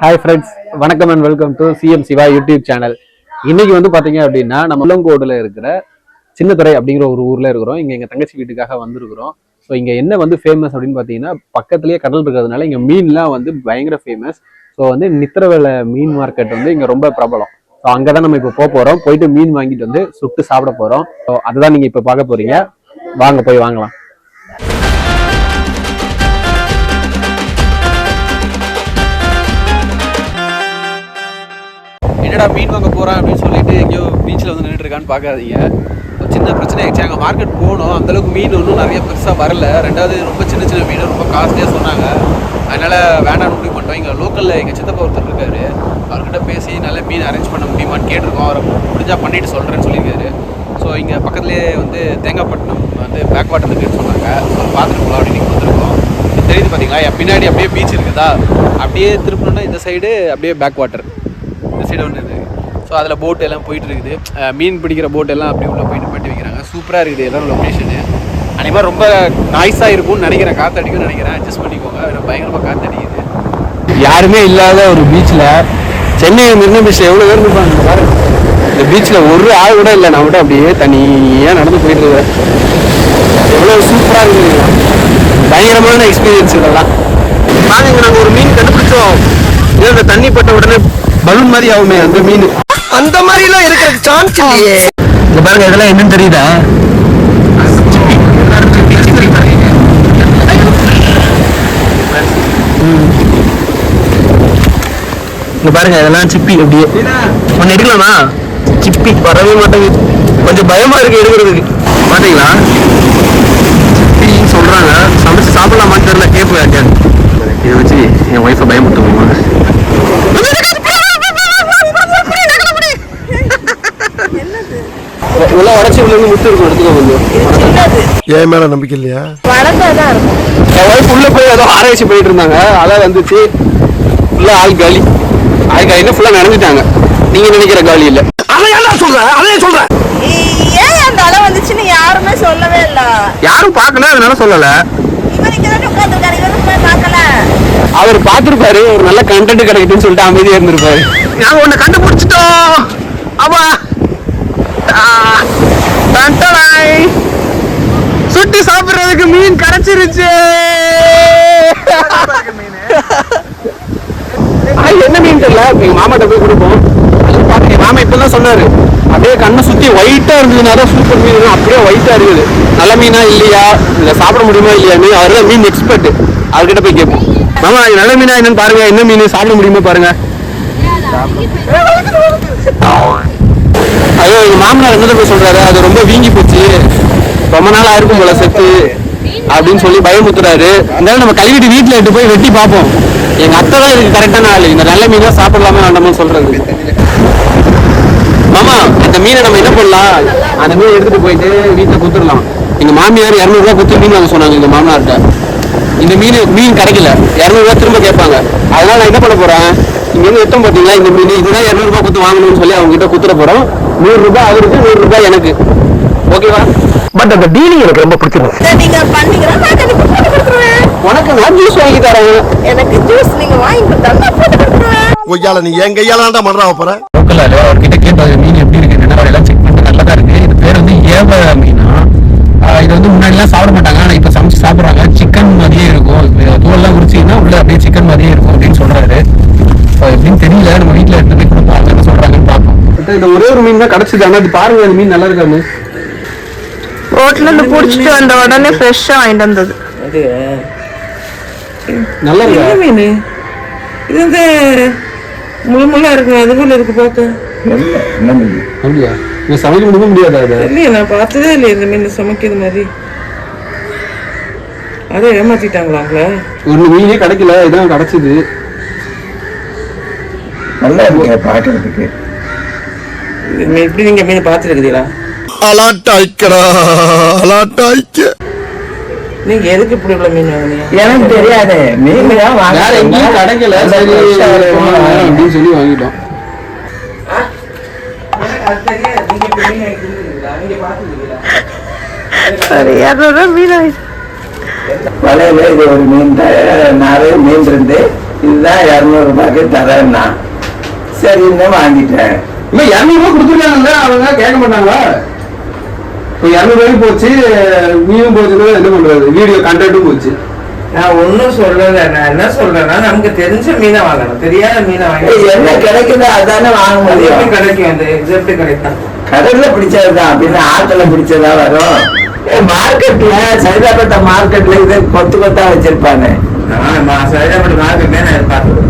Hi friends, வணக்கம் and welcome to CM Siva YouTube channel. இன்னைக்கு வந்து பார்த்தீங்க அப்படின்னா நம்ம உள்ளங்கோடுல இருக்கிற சின்னத்துறை அப்படிங்கிற ஒரு ஊரில் இருக்கிறோம். இங்கே எங்கள் தங்கச்சி வீட்டுக்காக வந்திருக்கிறோம். ஸோ இங்கே என்ன வந்து ஃபேமஸ் அப்படின்னு பார்த்தீங்கன்னா, பக்கத்துலேயே கடல் இருக்கிறதுனால இங்கே மீன்லாம் வந்து பயங்கர ஃபேமஸ். ஸோ வந்து நித்திரவேலை மீன் மார்க்கெட் வந்து இங்கே ரொம்ப பிரபலம். ஸோ அங்கே தான் நம்ம இப்போ போக போகிறோம். போயிட்டு மீன் வாங்கிட்டு வந்து சுட்டு சாப்பிட போகிறோம். ஸோ அதுதான் நீங்கள் இப்போ பார்க்க போகிறீங்க. வாங்க போய் வாங்கலாம். என்னடா மீன் வாங்க போகிறேன் அப்படின்னு சொல்லிட்டு எங்கேயோ பீச்சில் வந்து நின்றுட்டு இருக்கான்னு பார்க்காதீங்க. சின்ன பிரச்சனை ஆயிடுச்சு. அங்கே மார்க்கெட் போகணும், அந்தளவுக்கு மீன் ஒன்றும் நிறைய பெருசாக வரல. ரெண்டாவது ரொம்ப சின்ன சின்ன மீன் ரொம்ப காஸ்ட்லியாக சொன்னாங்க. அதனால் வேண்டாம்னு முடிவு பண்ணிட்டோம். இங்கே லோக்கலில் எங்கள் சித்தப்பா ஒருத்தர் இருக்காரு, அவர்கிட்ட பேசி நல்ல மீன் அரேஞ்ச் பண்ண முடியுமான்னு கேட்டிருக்கோம். அவரை முடிஞ்சால் பண்ணிவிட்டு சொல்கிறேன்னு சொல்லியிருக்காரு. ஸோ இங்கே பக்கத்துலேயே வந்து தேங்காய்பட்டினம் வந்து பேக் வாட்டர் இருக்குன்னு சொன்னாங்க. ஸோ பார்த்துட்டு போகலாம் அப்படின்னு வந்திருக்கோம். தெரியுது பார்த்தீங்களா, என் பின்னாடி அப்படியே பீச் இருக்குதா, அப்படியே திருப்பணுன்னா இந்த சைடு அப்படியே பேக் வாட்டர், இந்த சைடு ஒன்று இருக்குது. ஸோ அதில் போட்டு எல்லாம் போயிட்டு இருக்குது. மீன் பிடிக்கிற போட்டு எல்லாம் அப்படியே உள்ள போயிட்டு பண்ணி வைக்கிறாங்க. சூப்பராக இருக்குது எல்லாம் லொக்கேஷனு. அதே மாதிரி ரொம்ப நாய்ஸாக இருக்கும்னு நினைக்கிறேன், காற்றடிக்கும்னு நினைக்கிறேன். அட்ஜஸ்ட் பண்ணிக்கோங்க, பயங்கரமாக காற்றடிக்குது. யாருமே இல்லாத ஒரு பீச்சில், சென்னை மெரினா பீச்சில் எவ்வளோ பேர் இருப்பாங்க பாருங்க. இந்த பீச்சில் ஒரு ஆள் கூட இல்லை, நான் மட்டும் அப்படியே தனியாக நடந்து போயிட்டு இருக்கிறேன். எவ்வளோ சூப்பராக இருக்குது, பயங்கரமான எக்ஸ்பீரியன்ஸ் இதெல்லாம். நாங்கள் இங்கே நாங்கள் ஒரு மீன் கண்டுபிடிச்சோம். இந்த தண்ணி பட்ட உடனே பலூன் மாதிரி ஆகுமே அந்த மீன், அந்த மாதிரி எல்லாம் இருக்கிற சான்ஸ் இல்லையே. இங்க பாருங்க, இதெல்லாம் என்னன்னு தெரியுதா? இங்க பாருங்க, இதெல்லாம் சிப்பி. அப்படியே ஒன்னு எடுக்கலாமா? சிப்பி வரவே மாட்டேங்குது, கொஞ்சம் பயமா இருக்கு எடுக்கிறதுக்கு. மாட்டீங்களா? சிப்பின்னு சொல்றாங்க, சமைச்சு சாப்பிடலாமான்னு தெரியல. கேட்பேன், இதை வச்சு என் ஒய்ஃபை பயமுறுத்துவோமா? இதெல்லாம் உடச்சி உள்ள முட்டு இருக்கும், எடுத்துக்கோ. கொஞ்சம் என் மேல நம்பிக்கை இல்லையா? என் ஒய்ஃப் உள்ள போய் ஏதோ ஆராய்ச்சி போயிட்டு இருந்தாங்க, அதான் வந்துச்சு. ஃபுல்லா ஆள் காலி, ஆள் காலினா ஃபுல்லா நடந்துட்டாங்க. நீங்க நினைக்கிற காலி இல்ல. அதையெல்லாம் சொல்றேன், அதையே சொல்றேன். ஏன் அந்த அளவு வந்துச்சுன்னு யாருமே சொல்லவே இல்ல. யாரும் பார்க்கல, அதனால சொல்லல. அவர் பார்த்திருப்பாரு, ஒரு நல்ல கண்டென்ட் கிடைக்குதுன்னு சொல்லிட்டு அமைதியா இருந்திருப்பாரு. நாங்க ஒண்ணு கண்டுபிடிச்சிட்டோம். அப்பா சுட்டி சாப்பிடுறதுக்கு மீன் கிடைச்சிருச்சு. என்ன மீன் தெரியல, எங்க மாமாட்ட போய் கொடுப்போம். மாமா இப்பதான் சொன்னாரு, அப்படியே கண்ணை சுத்தி ஒயிட்டா இருந்ததுனால சூப்பர் மீன். அப்படியே ஒயிட்டா இருக்குது, நல்ல மீனா இல்லையா, இல்ல சாப்பிட முடியுமா இல்லையான்னு அவர்தான் மீன் எக்ஸ்பர்ட். அவர்கிட்ட போய் கேட்போம். மாமா நல்ல மீனா என்னன்னு பாருங்க, என்ன மீன் சாப்பிட முடியுமா பாருங்க. ஐயோ, எங்க மாமனார் என்ன போய் சொல்றாரு, அது ரொம்ப வீங்கி போச்சு, ரொம்ப நாள் ஆயிருக்கும் போல செத்து அப்படின்னு சொல்லி பயமுத்துறாரு. அதனால நம்ம கழுவிட்டு வீட்டுல எடுத்து போய் வெட்டி பார்ப்போம். எங்க அத்தை தான் இதுக்கு கரெக்டான ஆளு, இந்த நல்ல மீனா சாப்பிடலாமா வேண்டாமா சொல்றது. மாமா, அந்த மீனை நம்ம என்ன பண்ணலாம், அந்த மீனை எடுத்துட்டு போயிட்டு வீட்டுல குத்துடலாம். எங்க மாமியார் 200 ரூபாய் குத்து மீன் வாங்க சொன்னாங்க எங்க மாமனார்கிட்ட. இந்த மீன் கிடைக்கல, 200 ரூபாய் திரும்ப கேட்பாங்க. அதனால நான் என்ன பண்ண போறேன், இங்க இருந்து எத்தம் பாத்தீங்களா, இந்த மீன் இதுதான் 200 ரூபாய் குத்து வாங்கணும்னு சொல்லி அவங்க கிட்ட குத்துற போறோம். 100 ரூபாய் அவருக்கு, 100 ரூபாய் எனக்கு. ஓகேவா? பட் அந்த டீலிங் எனக்கு ரொம்ப பிடிச்சிருக்கு. நீங்க பண்ணீங்கன்னா நான் கண்டிப்பா போட்டு கொடுத்துருவேன். உனக்கு நான் ஜூஸ் வாங்கி தரேன். எனக்கு ஜூஸ் நீங்க வாங்கி கொடுத்தா நான் போட்டு கொடுத்துருவேன். கொய்யால நீ என் கையால தான் பண்றாவ போற. லோக்கல்ல அவர்கிட்ட கேட்டாரு, மீன் எப்படி இருக்கு என்ன எல்லாம் செக் பண்ணிட்டு நல்லதா இருக்கு. இது பேர் வந்து ஏவ மீனா. இது வந்து முன்னாடி எல்லாம் சாப்பிட மாட்டாங்க, ஆனா இப்ப சமைச்சு சாப்பிடுறாங்க. சிக்கன் மாதிரியே இருக்கும், தோல்லாம் உரிச்சிங்கன்னா உள்ள அப்படியே சிக்கன் மாதிரியே இருக்கும் அப்படின்னு சொல்றாரு. எப்படின்னு தெரியல, நம்ம வீட்டுல எடுத்து போய் கொடுப்போம், என்ன சொல்றாங்கன்னு பார்ப்போம். இந்த ஒரே ஒரு மீன் தான் கிடைச்சது, ஆனா அது பாருங்க, அந்த மீன் நல்லா இருக்காது. ரோட்ல இருந்து புடிச்சிட்டு வந்த உடனே ஃப்ரெஷ்ஷா வாங்கிட்டு வந்தது. நல்லா இருக்கு மீன். இது வந்து முழுமுள்ளா இருக்கு, அது போல இருக்கு பார்க்க. அப்படியா? நீ சமைக்க முடியுமா முடியாதா? அது இல்லையா, நான் பார்த்ததே இல்லையா இந்த மீன் சமைக்கிற மாதிரி. அதை ஏமாத்திட்டாங்களாங்களா? ஒரு மீனே கிடைக்கல, இதான் கிடைச்சது. நல்லா இருக்கு பாக்கிறதுக்கு. எப்படி நீங்க மீன் பார்த்துருக்கீங்களா? அலாட்டாய்க்கடா, அலாட்டாய்க்க. நீங்க எதுக்கு இப்படி உள்ள மீன் வாங்குனீங்க? எனக்கு தெரியாது, மீன் தான் வேற எங்கேயும் கிடைக்கல, சரி அப்படின்னு சொல்லி வாங்கிட்டோம். சரி, 200 ரூபாய் மீன் வலையில இது ஒரு மீன், நிறைய மீன் இருந்து இதுதான் 200 ரூபாய்க்கு தரேன்னா சரின்னு வாங்கிட்டேன். இப்போ 200 ரூபாய் கொடுத்துருக்காங்கல்ல, அவங்க கேட்க மாட்டாங்களா? இப்போ 200 ரூபாய்க்கு போச்சு, மீனும் போச்சு, என்ன பண்றது? வீடியோ கண்டென்ட்டும் போச்சு. நான் ஒன்னும் சொல்லல. நான் என்ன சொல்றேன்னா நமக்கு தெரிஞ்ச மீனை வாங்கணும், தெரியாத மீனை வாங்கி என்ன கிடைக்குதோ அதானே வாங்க முடியும். கிடைக்கும். அந்த எக்ஸாக்ட் கிடைக்கும். கடல்ல பிடிச்சதுதான் அப்படின்னு ஆத்துல பிடிச்சதா வரும். மார்க்கெட்ல சைதாப்பேட்டை மார்க்கெட்ல இது கொத்து கொத்தா வச்சிருப்பாங்க. சைதாப்பேட்டை மார்க்கெட்ல நான் பார்த்தேன்.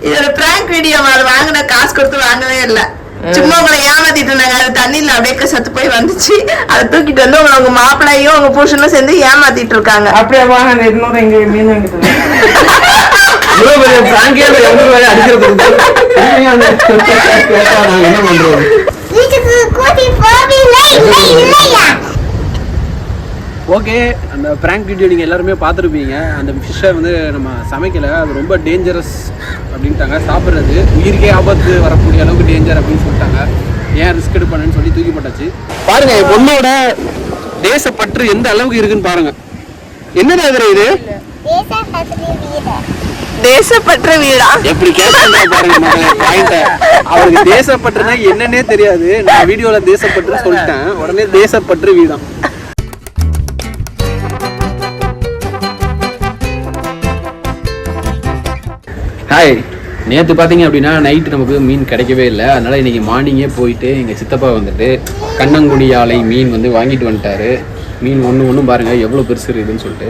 இதோட பிராங்க் வீடியோ அது வாங்கின காசு கொடுத்து வாங்கவே இல்லை. சும்மா உங்களை ஏமாத்திட்டு இருந்தாங்க. அது தண்ணியில அப்படியே சத்து போய் வந்துச்சு. அதை தூக்கிட்டு வந்து உங்க மாப்பிள்ளையும் உங்க புருஷனும் சேர்ந்து ஏமாத்திட்டு இருக்காங்க. அப்படியே வாங்க 200 எங்க மீன் வாங்கிட்டு என்ன பண்றோம்? ஓகே, அந்த பிராங்க் வீடியோ நீங்கள் எல்லாருமே பார்த்துருப்பீங்க. அந்த ஃபிஷ்ஷை வந்து நம்ம சமைக்கலை, அது ரொம்ப டேஞ்சரஸ் அப்படின்ட்டாங்க. சாப்பிட்றது உயிருக்கே ஆபத்து வரக்கூடிய அளவுக்கு டேஞ்சர் அப்படின்னு சொல்லிட்டாங்க. ஏன் ரிஸ்க் எடுப்பானு சொல்லி தூக்கி போட்டாச்சு. பாருங்க என் பொண்ணோட தேசப்பற்று எந்த அளவுக்கு இருக்குன்னு பாருங்க. என்னடா இது? தேசப்பற்ற வீடா? எப்படி கேட்க பாருங்க பாயிண்ட. அவருக்கு தேசப்பற்றுனா என்னன்னே தெரியாது. நான் வீடியோல தேசப்பற்று சொல்லிட்டேன், உடனே தேசப்பற்று வீடாம். ஹாய், நேற்று பார்த்தீங்க அப்படின்னா நைட்டு நமக்கு மீன் கிடைக்கவே இல்லை. அதனால் இன்றைக்கி மார்னிங்கே போயிட்டு எங்கள் சித்தப்பா வந்துட்டு கண்ணங்குடி ஆலை மீன் வந்து வாங்கிட்டு வந்துட்டாரு. மீன் ஒன்றும் பாருங்கள் எவ்வளோ பெருசு இருக்குதுன்னு சொல்லிட்டு.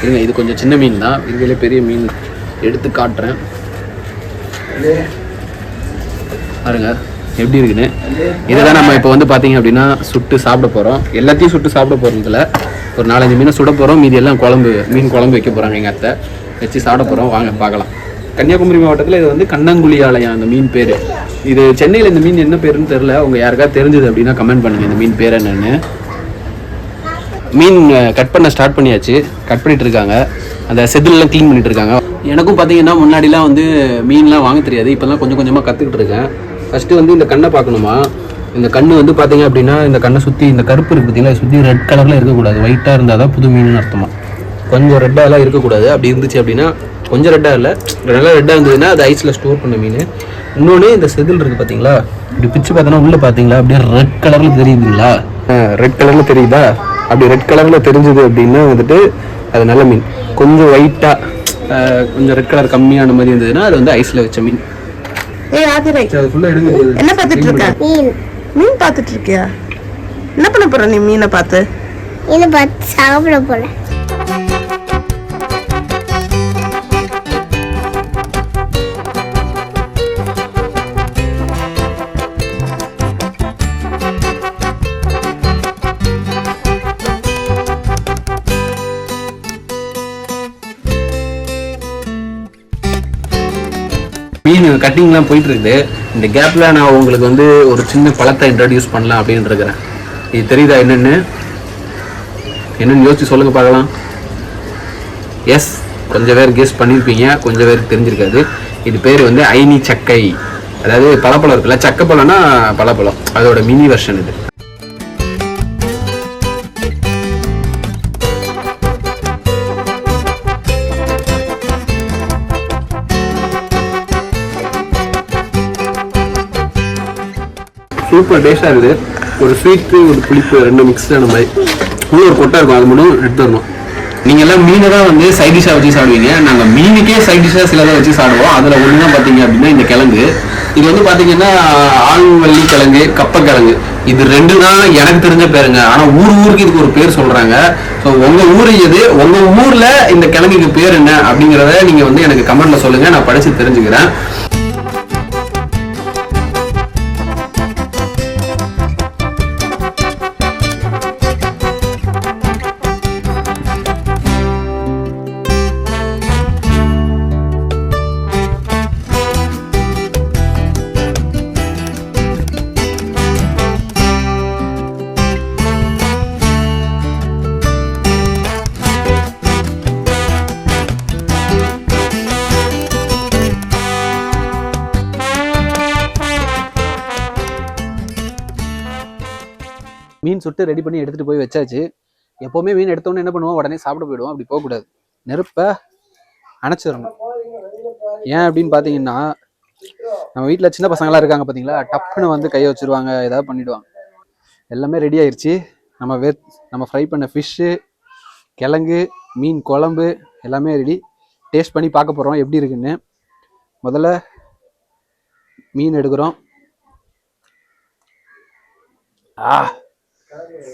இருங்க, இது கொஞ்சம் சின்ன மீன் தான், இதுவே பெரிய மீன் எடுத்து காட்டுறேன் பாருங்க எப்படி இருக்குன்னு. இதை தான் நம்ம இப்போ வந்து பார்த்தீங்க அப்படின்னா சுட்டு சாப்பிட போகிறோம். எல்லாத்தையும் சுட்டு சாப்பிட போகிறதுல ஒரு 4-5 மீனை சுட போகிறோம். மீதி எல்லாம் மீன் குழம்பு வைக்க போகிறாங்க. எங்கள் அத்தை வச்சு சாப்பிட போகிறோம். வாங்க பார்க்கலாம். கன்னியாகுமரி மாவட்டத்தில் இது வந்து கண்ணங்குழி ஆலயம் அந்த மீன் பேர். இது சென்னையில் இந்த மீன் என்ன பேருன்னு தெரில. அவங்க யாருக்காவது தெரிஞ்சது அப்படின்னா கமெண்ட் பண்ணுங்கள் இந்த மீன் பேர் என்னென்னு. மீன் கட் பண்ண ஸ்டார்ட் பண்ணியாச்சு. கட் பண்ணிட்டு இருக்காங்க. அந்த செதிலெலாம் க்ளீன் பண்ணிட்டு இருக்காங்க. எனக்கும் பார்த்தீங்கன்னா முன்னாடிலாம் வந்து மீன்லாம் வாங்க தெரியாது. இப்போலாம் கொஞ்சம் கொஞ்சமாக கற்றுக்கிட்டு இருக்கேன். ஃபஸ்ட்டு வந்து இந்த கண்ணை பார்க்கணுமா. இந்த கண்ணு வந்து பார்த்தீங்க அப்படின்னா இந்த கண்ணை சுற்றி இந்த கருப்பு இருக்குது பார்த்தீங்களா, சுற்றி ரெட் கலரில் இருக்கக்கூடாது. ஒயிட்டாக இருந்தால் தான் புது மீன் அர்த்தமா. கொஞ்சம் ரெட்டாகலாம் இருக்கக்கூடாது. அப்படி இருந்துச்சு அப்படின்னா, கொஞ்சம் ரெட்டாக இல்லை, நல்லா ரெட்டாக இருந்ததுன்னா அது ஐஸில் ஸ்டோர் பண்ண மீன். இன்னொன்று இந்த செதில் இருக்குது பார்த்தீங்களா, இப்படி பிச்சு பார்த்தோன்னா உள்ளே பார்த்தீங்களா அப்படியே ரெட் கலரில் தெரியுதுங்களா? ரெட் கலரில் தெரியுதா? அப்படி ரெட் கலரில் தெரிஞ்சுது அப்படின்னா வந்துட்டு அது நல்ல மீன். கொஞ்சம் ஒயிட்டாக கொஞ்சம் ரெட் கலர் கம்மியான மாதிரி இருந்ததுன்னா அது வந்து ஐஸில் வச்ச மீன். என்ன பார்த்துட்டு இருக்க? மீன் பார்த்துட்டு இருக்கியா? என்ன பண்ண போற நீ? மீனை பார்த்து சாப்பிட போல. மீன் கட்டிங்லாம் போயிட்டு இருக்குது. இந்த கேப்பில் நான் உங்களுக்கு வந்து ஒரு சின்ன பழத்தை இன்ட்ரடியூஸ் பண்ணலாம் அப்படின்னு இருக்கிறேன். இது தெரியுதா என்னென்னு யோசிச்சு சொல்லுங்க பார்க்கலாம். எஸ், கொஞ்சம் பேர் கெஸ் பண்ணியிருப்பீங்க, கொஞ்சம் பேருக்கு தெரிஞ்சிருக்காது. இது பேர் வந்து ஐனி சக்கை. அதாவது பழப்பழம் இருக்குல்ல, சக்கை பழம்னா பழப்பழம், அதோட மினி வெர்ஷன் இது. சூப்பர் டேஸ்டாக இருக்குது. ஒரு ஸ்வீட்டு ஒரு புளிப்பு ரெண்டு மிக்ஸ்டான மாதிரி. இன்னும் ஒரு கொட்டை இருக்கும், அது மட்டும் எடுத்து வரணும். நீங்கள் எல்லாம் மீனை தான் வந்து சைட் டிஷ்ஷாக வச்சு சாப்பிடுவீங்க. நாங்கள் மீனுக்கே சைட் டிஷ்ஷாக சிலதை வச்சு சாப்பிடுவோம். அதில் ஒன்று தான் பார்த்தீங்க அப்படின்னா இந்த கிழங்கு. இது வந்து பார்த்தீங்கன்னா ஆழ்வள்ளி கிழங்கு, கப்பக்கிழங்கு, இது ரெண்டு தான் எனக்கு தெரிஞ்ச பேருங்க. ஆனால் ஊருக்கு இதுக்கு ஒரு பேர் சொல்கிறாங்க. ஸோ உங்கள் ஊர் எது, உங்கள் ஊரில் இந்த கிழங்குக்கு பேர் என்ன அப்படிங்கிறத நீங்கள் வந்து எனக்கு கமெண்ட்டில் சொல்லுங்கள், நான் படித்து தெரிஞ்சுக்கிறேன். மீன் சுட்டு ரெடி பண்ணி எடுத்துகிட்டு போய் வச்சாச்சு. எப்போவுமே மீன் எடுத்தோன்னே என்ன பண்ணுவோம், உடனே சாப்பிட போயிடுவோம். அப்படி போகக்கூடாது. நெருப்பை அணைச்சிடணும். ஏன் அப்படின்னு பார்த்தீங்கன்னா, நம்ம வீட்டில் சின்ன பசங்களாம் இருக்காங்க பார்த்தீங்களா, டப்புன்னு வந்து கையை வச்சுருவாங்க, ஏதாவது பண்ணிவிடுவாங்க. எல்லாமே ரெடி ஆயிடுச்சு. நம்ம ஃப்ரை பண்ண ஃபிஷ்ஷு, கிழங்கு, மீன் குழம்பு எல்லாமே ரெடி. டேஸ்ட் பண்ணி பார்க்க போகிறோம் எப்படி இருக்குன்னு. முதல்ல மீன் எடுக்கிறோம்.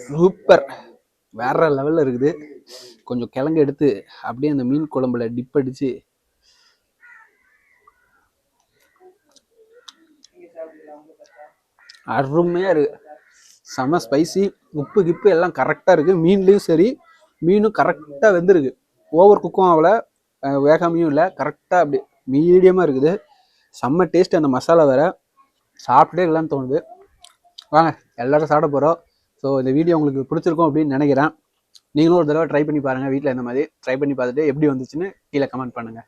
சூப்பர், வேற லெவலில் இருக்குது. கொஞ்சம் கிழங்கு எடுத்து அப்படியே அந்த மீன் குழம்புல டிப் அடிச்சு அருமையாக இருக்குது. செம ஸ்பைசி, உப்பு கிப்பு எல்லாம் கரெக்டாக இருக்குது. மீன்லேயும் சரி, மீனும் கரெக்டாக வெந்திருக்கு. ஓவர் குக்கும் ஆகல, வேகாமையும் இல்லை, கரெக்டாக அப்படி மீடியமாக இருக்குது. செம்ம டேஸ்ட். அந்த மசாலா வேறு சாப்பிட்டே இல்லைன்னு தோணுது. வாங்க எல்லோரும் சாப்பிட போகிறோம். ஸோ இந்த வீடியோ உங்களுக்கு பிடிச்சிருக்கும் அப்படின்னு நினைக்கிறேன். நீங்களும் ஒரு தடவை ட்ரை பண்ணி பாருங்கள். வீட்டில் இந்த மாதிரி ட்ரை பண்ணி பார்த்துட்டு எப்படி வந்துச்சுன்னு கீழே கமெண்ட் பண்ணுங்கள்.